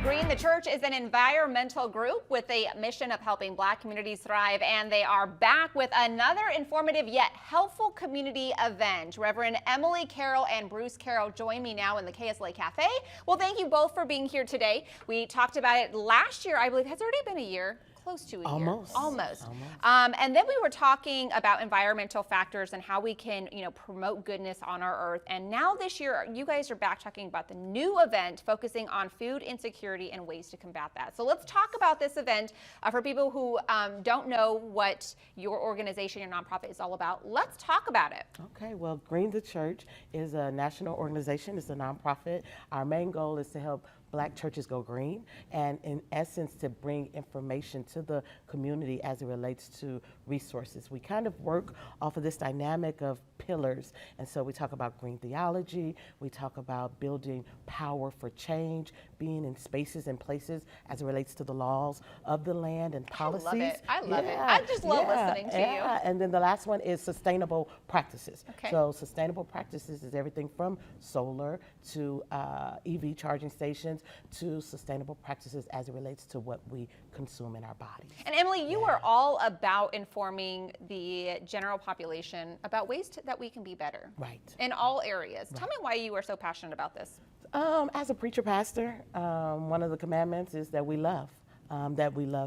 Green the Church is an environmental group with a mission of helping Black communities thrive, and they are back with another informative yet helpful community event. Reverend Emily Carroll and Bruce Carroll join me now in the KSLA Cafe. Well, thank you both for being here today. We talked about it last year, I believe. Has already been a year. Close to a year. Almost. And then we were talking about environmental factors and how we can, promote goodness on our earth. And now this year, you guys are back talking about the new event focusing on food insecurity and ways to combat that. So let's talk about this event for people who don't know what your organization, your nonprofit is all about. Let's talk about it. Okay, well, Green the Church is a national organization. It's a nonprofit. Our main goal is to help Black churches go green, and in essence to bring information to the community as it relates to resources. We kind of work off of this dynamic of pillars, and so we talk about green theology, we talk about building power for change, being in spaces and places as it relates to the laws of the land and policies. I love it. I just love listening to you. And then the last one is sustainable practices. Okay. So sustainable practices is everything from solar to EV charging stations to sustainable practices as it relates to what we consume in our bodies. And Emily, you are all about informing the general population about ways that we can be better. Right. In all areas. Tell me why you are so passionate about this. As a preacher pastor, one of the commandments is that we love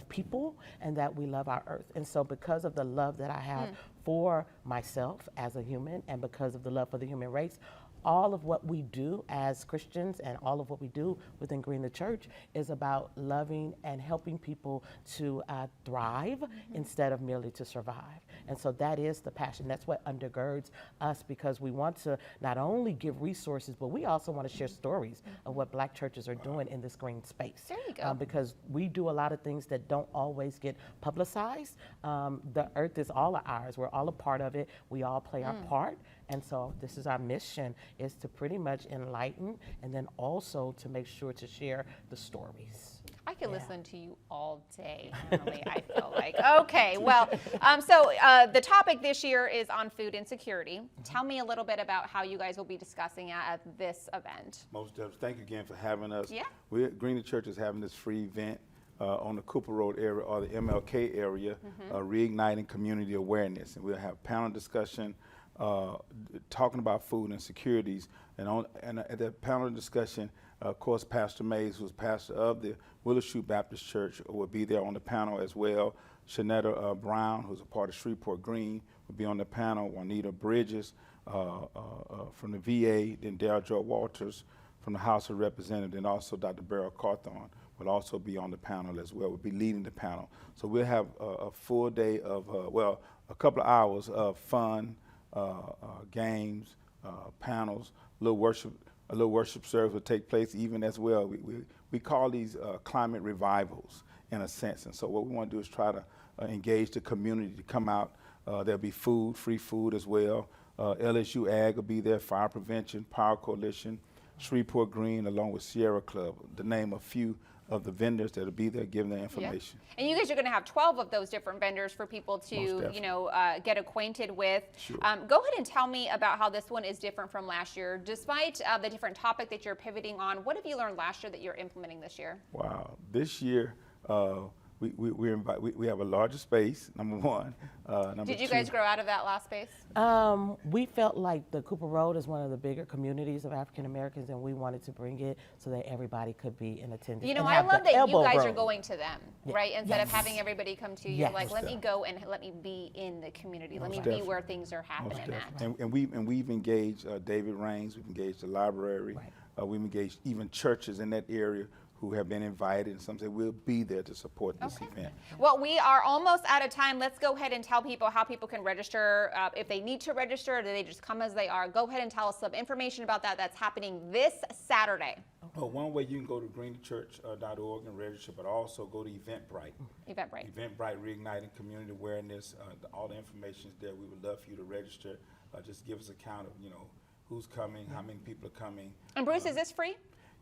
people and that we love our earth. And so because of the love that I have for myself as a human and because of the love for the human race, all of what we do as Christians and all of what we do within Green the Church is about loving and helping people to thrive instead of merely to survive. And so that is the passion. That's what undergirds us, because we want to not only give resources, but we also want to share stories of what Black churches are doing in this green space. There you go. Because we do a lot of things that don't always get publicized. The earth is all of ours. We're all a part of it. We all play our part. And so this is our mission, is to pretty much enlighten and then also to make sure to share the stories. I could listen to you all day, Emily, I feel like. Okay, well, so the topic this year is on food insecurity. Tell me a little bit about how you guys will be discussing it at this event. Most definitely. Thank you again for having us. Yeah. Green the Church is having this free event on the Cooper Road area or the MLK area, reigniting community awareness. And we'll have panel discussion talking about food insecurities. And at that panel discussion, of course, Pastor Mays, who's pastor of the Willow Shoot Baptist Church, will be there on the panel as well. Shanetta Brown, who's a part of Shreveport Green, will be on the panel. Juanita Bridges from the VA, then Darryl Joe Walters from the House of Representatives, and also Dr. Beryl Carthon will also be on the panel as well. We'll be leading the panel. So we'll have a full day of, a couple of hours of fun, games, panels, a little worship service will take place even as well. We call these climate revivals in a sense. And so what we want to do is try to engage the community to come out. There'll be food, free food as well. LSU Ag will be there, Fire Prevention, Power Coalition, Shreveport Green, along with Sierra Club, to name a few of the vendors that'll be there giving their information. Yeah. And you guys are going to have 12 of those different vendors for people to, get acquainted with. Sure. Go ahead and tell me about how this one is different from last year. Despite the different topic that you're pivoting on, what have you learned last year that you're implementing this year? Wow. This year, we have a larger space, number one. Did you guys grow out of that last space? We felt like the Cooper Road is one of the bigger communities of African Americans, and we wanted to bring it so that everybody could be in attendance. You know, I love that you guys are going to them, right? Instead of having everybody come to you, you're like, let me go and let me be in the community. Let me be where things are happening at. And we've engaged David Raines, we've engaged the library, we've engaged even churches in that area who have been invited, and some say we'll be there to support this event. Well, we are almost out of time. Let's go ahead and tell people how people can register. If they need to register, or do they just come as they are? Go ahead and tell us some information about that. That's happening this Saturday. Well, one way you can go to greenchurch.org and register, but also go to Eventbrite. Eventbrite, reigniting community awareness. All the information is there. We would love for you to register. Just give us a count of, who's coming, how many people are coming. And Bruce, is this free?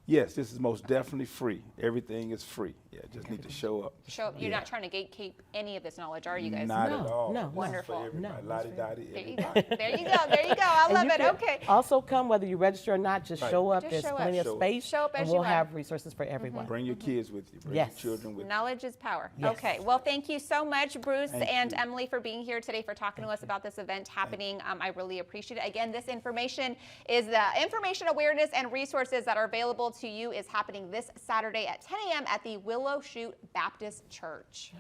Yes, this is most definitely free. Everything is free. Yeah, just need to show up. You're not trying to gatekeep any of this knowledge, are you guys? Not No, at all. no, This is wonderful. For everybody. No, Lottie-dottie, There you go. everybody. There you go. There you go. I And love you it. can Okay. Also come whether you register or not, just show up. Just There's show up. plenty of Show up. space. Show up as and you we'll are. have resources for everyone. Bring your kids with you. Bring Yes. your children with you. Knowledge is power. Yes. Okay. Well, thank you so much, Bruce Thank and you. Emily, for being here today, for talking to us about this event happening. I really appreciate it. Again, this information is the information, awareness, and resources that are available to you is happening this Saturday at 10 a.m. at the Willow Shoot Baptist Church.